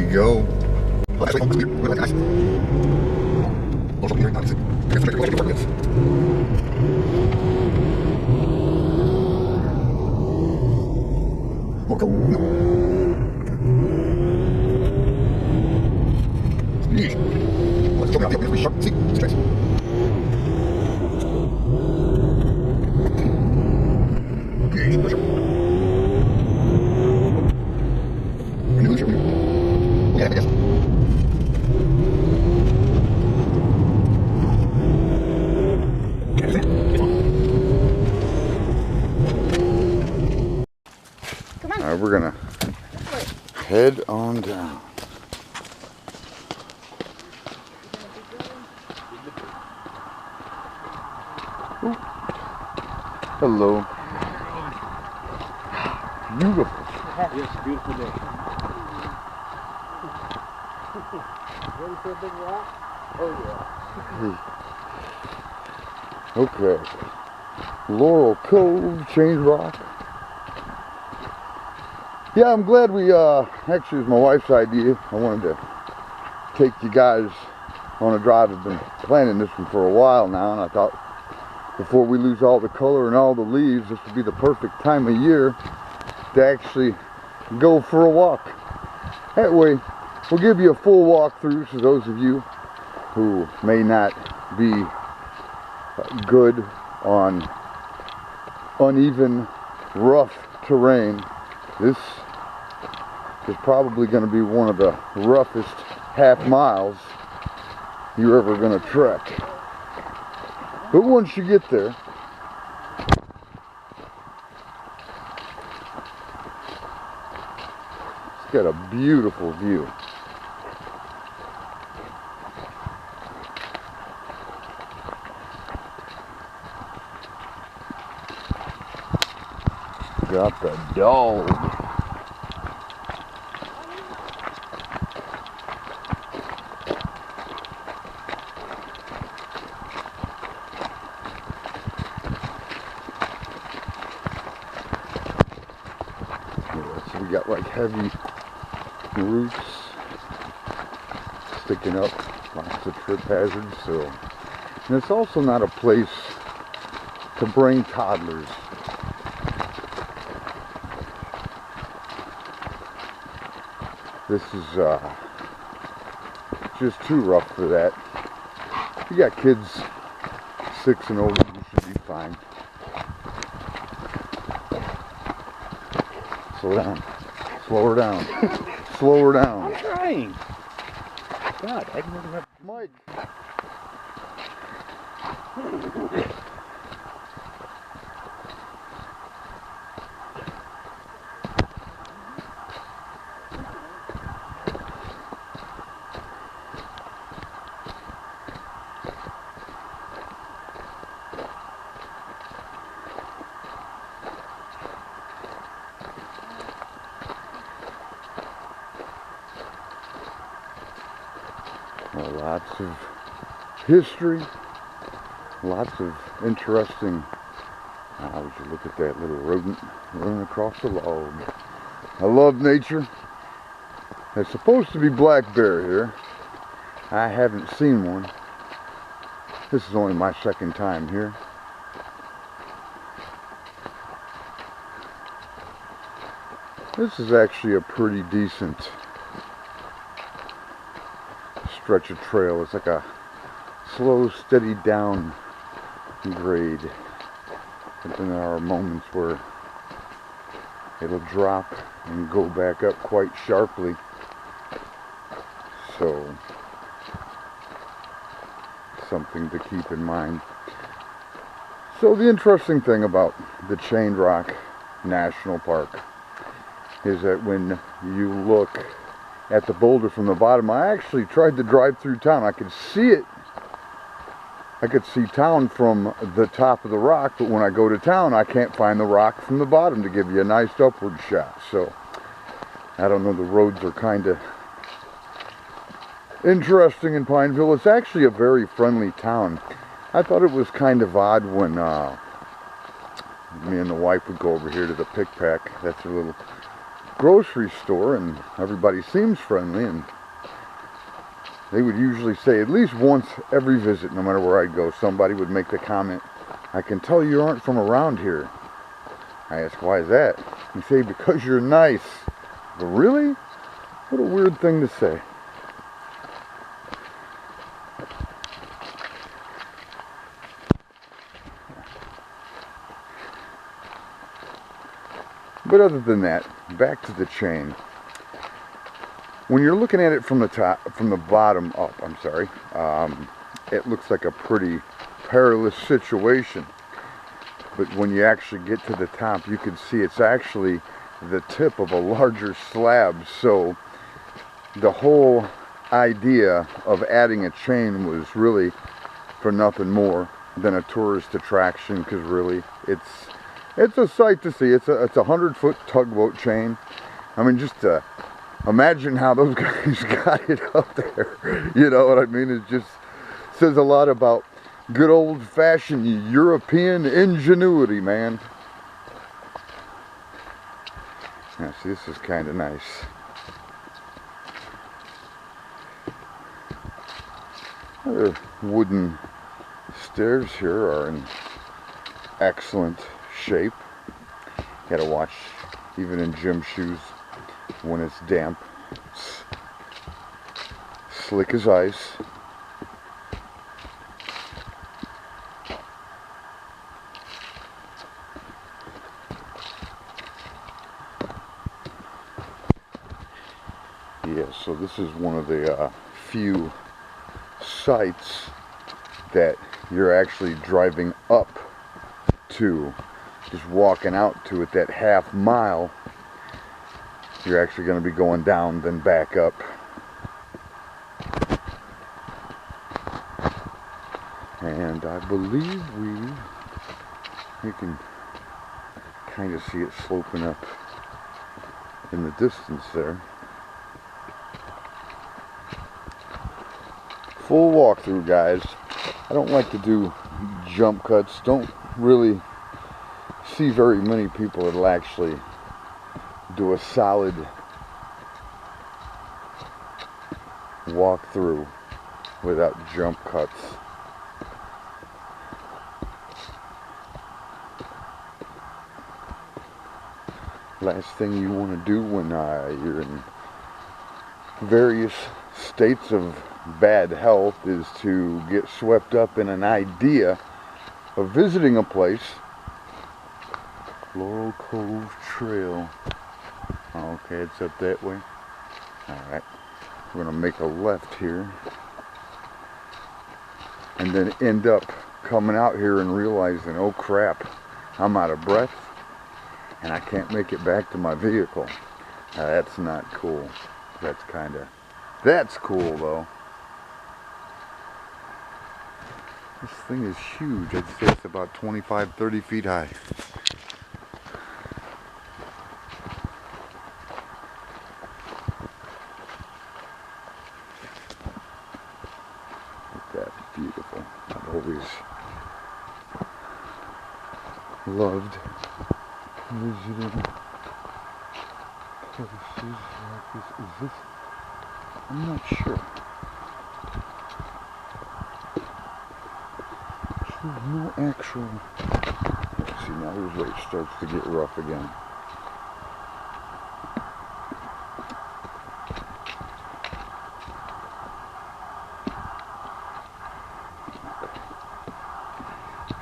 we go. Alright, we're gonna head on down. Ooh. Hello. Beautiful. Yes, beautiful day. Ready for a big rock? Oh yeah. Okay. Laurel Cove, Chain Rock. Yeah, I'm glad we, actually it was my wife's idea. I wanted to take you guys on a drive. I've been planning this one for a while now, and I thought before we lose all the color and all the leaves, this would be the perfect time of year to actually go for a walk. That way, we'll give you a full walkthrough so those of you who may not be good on uneven, rough terrain. This is probably going to be one of the roughest half miles you're ever going to trek. But once you get there, it's got a beautiful view. Got the dog. So we got like heavy roots sticking up, lots of trip hazards. So, and it's also not a place to bring toddlers. This is just too rough for that. If you got kids 6 and older, you should be fine. Slow down. Slow her down. Slow her down. I'm trying. God, I didn't even have Mike. Lots of history, lots of interesting. Would you look at that little rodent running across the log? I love nature. There's supposed to be black bear here. I haven't seen one. This is only my second time here. This is actually a pretty decent stretch of trail. It's like a slow, steady down grade. But then there are moments where it'll drop and go back up quite sharply. So, something to keep in mind. So the interesting thing about the Chain Rock National Park is that when you look at the boulder from the bottom, I actually tried to drive through town. I could see it. I could see town from the top of the rock, but when I go to town, I can't find the rock from the bottom to give you a nice upward shot. So, I don't know, the roads are kind of interesting in Pineville. It's actually a very friendly town. I thought it was kind of odd when me and the wife would go over here to the Pick Pack. That's a little grocery store, and everybody seems friendly, and they would usually say at least once every visit, no matter where I'd go, somebody would make the comment, "I can tell you aren't from around here." I ask, "Why is that?" They say, "Because you're nice." But really? What a weird thing to say. But other than that, back to the chain. When you're looking at it from the top, from the bottom up, it looks like a pretty perilous situation. But when you actually get to the top, you can see it's actually the tip of a larger slab. So the whole idea of adding a chain was really for nothing more than a tourist attraction, because really it's a sight to see. It's a 100-foot tugboat chain. I mean, just imagine how those guys got it up there. You know what I mean? It just says a lot about good old-fashioned European ingenuity, man. Yeah, see, this is kind of nice. The wooden stairs here are in excellent shape. Gotta watch, even in gym shoes, when it's damp. It's slick as ice. Yeah, so this is one of the few sites that you're actually driving up to. Just walking out to it, that half mile, you're actually going to be going down, then back up. And I believe you can kind of see it sloping up in the distance there. Full walkthrough, guys. I don't like to do jump cuts. Don't really see very many people that'll actually do a solid walkthrough without jump cuts. Last thing you want to do when you're in various states of bad health is to get swept up in an idea of visiting a place. Laurel Cove Trail. Okay, it's up that way. Alright, we're going to make a left here and then end up coming out here and realizing, oh crap, I'm out of breath and I can't make it back to my vehicle. That's not cool. That's cool though. This thing is huge. I'd say it's about 25-30 feet high. That's beautiful. I've always loved visiting places like this. Is this? I'm not sure. There's no actual. Let's see, now here's where it starts to get rough again.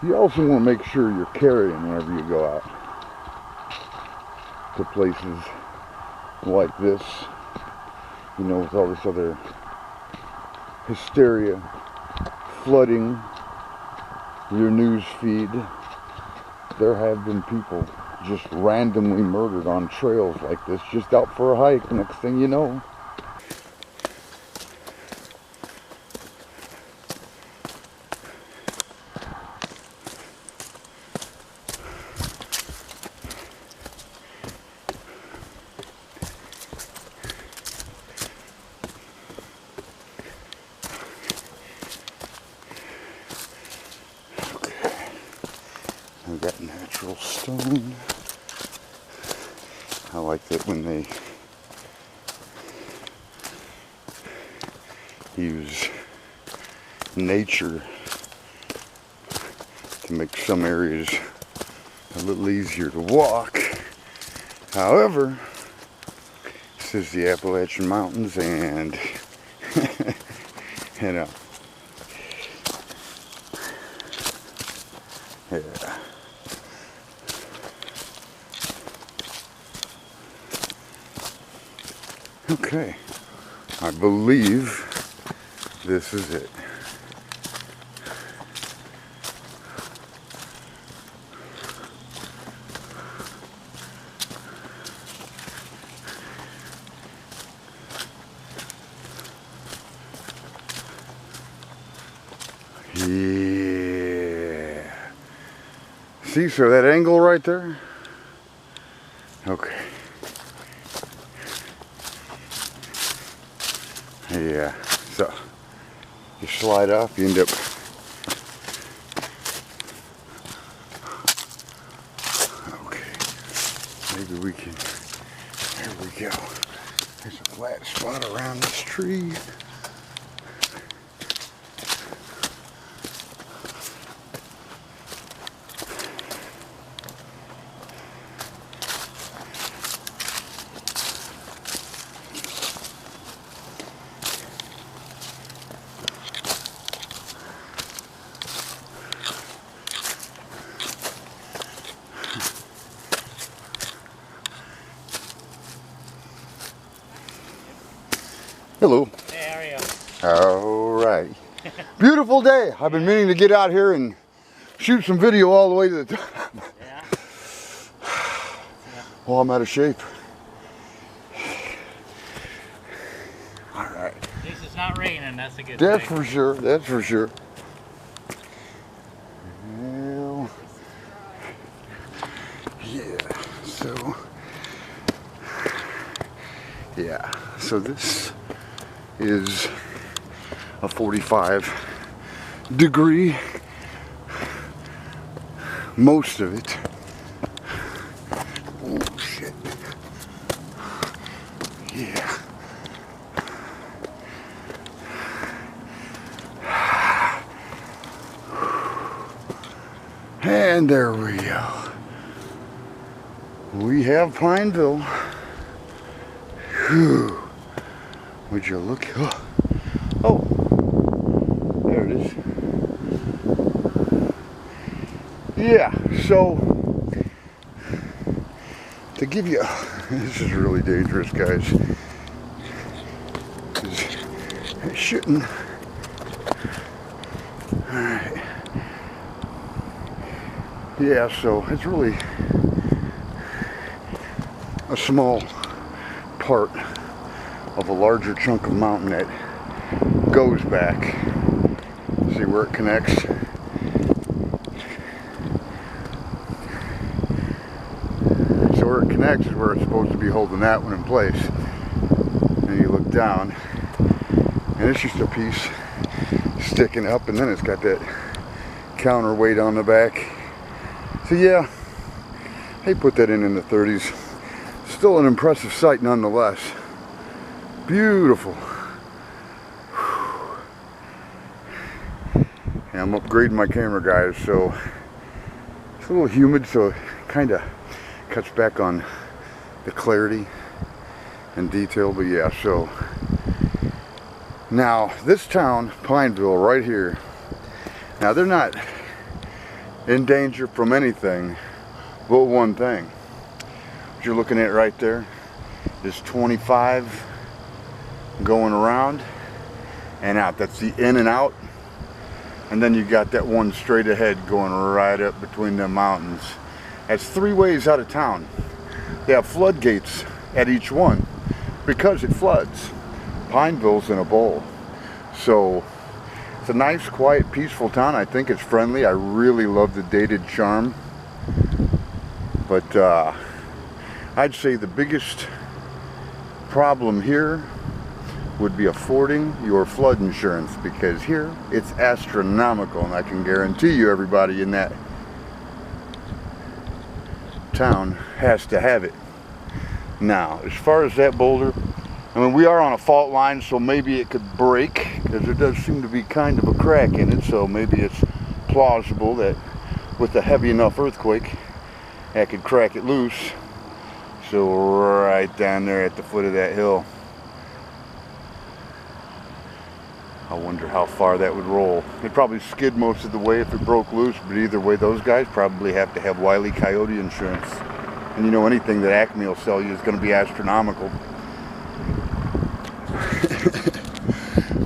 You also want to make sure you're carrying whenever you go out to places like this, you know, with all this other hysteria flooding your news feed. There have been people just randomly murdered on trails like this, just out for a hike. Next thing you know, we've got natural stone. I like that when they use nature to make some areas a little easier to walk. However, this is the Appalachian Mountains, and you know, yeah. Okay, I believe this is it. Yeah. See, so that angle right there? Okay. Yeah, so you slide off, you end up okay. Maybe we can, there we go. There's a flat spot around this tree. Hello. Hey, how are you? All right. Beautiful day. I've been meaning to get out here and shoot some video all the way to the top. Yeah? Well, I'm out of shape. All right. At least it's not raining, that's a good That's thing. for sure. That's for sure. Well, yeah. So, yeah. So this is a 45-degree, most of it. Oh shit. Yeah. And there we go. We have Pineville. Whew. Would you look? Oh, there it is. Yeah, so to give you, this is really dangerous, guys. 'Cause I shouldn't. Alright. Yeah, so it's really a small part of a larger chunk of mountain that goes back. See where it connects? So where it connects is where it's supposed to be holding that one in place. And you look down, and it's just a piece sticking up, and then it's got that counterweight on the back. So yeah, they put that in the 30s. Still an impressive sight nonetheless. Beautiful. Yeah, I'm upgrading my camera, guys, so it's a little humid, so it kind of cuts back on the clarity and detail, but yeah, so now this town, Pineville, right here, now they're not in danger from anything but one thing. What you're looking at right there is 25 going around and out. That's the in and out, and then you got that one straight ahead going right up between the mountains. That's 3 ways out of town. They have floodgates at each one because it floods. Pineville's in a bowl, so it's a nice, quiet, peaceful town. I think it's friendly. I really love the dated charm, but I'd say the biggest problem here would be affording your flood insurance, because here it's astronomical, and I can guarantee you everybody in that town has to have it. Now, as far as that boulder, I mean, we are on a fault line, so maybe it could break, because there does seem to be kind of a crack in it, so maybe it's plausible that with a heavy enough earthquake, that could crack it loose. So right down there at the foot of that hill, I wonder how far that would roll. It'd probably skid most of the way if it broke loose, but either way, those guys probably have to have Wile E. Coyote insurance. And you know, anything that Acme will sell you is going to be astronomical.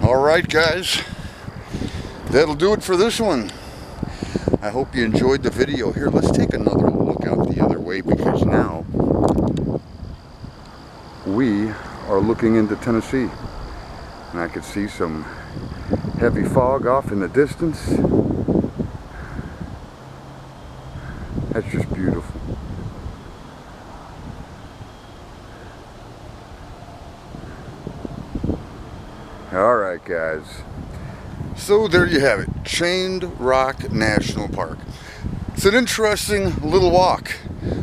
Alright guys, that'll do it for this one. I hope you enjoyed the video. Here, let's take another look out the other way, because now we are looking into Tennessee. And I could see some heavy fog off in the distance. That's just beautiful. Alright guys, so there you have it, Chained Rock National Park. It's an interesting little walk.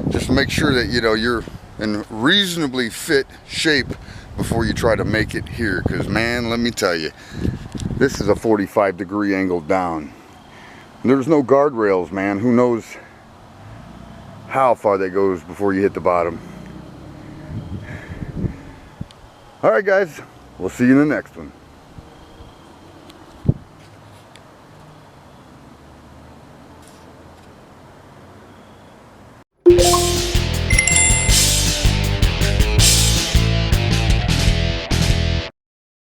Just make sure that, you know, you're in reasonably fit shape before you try to make it here, because man, let me tell you, this is a 45-degree angle down. And there's no guardrails, man. Who knows how far that goes before you hit the bottom. Alright guys, we'll see you in the next one.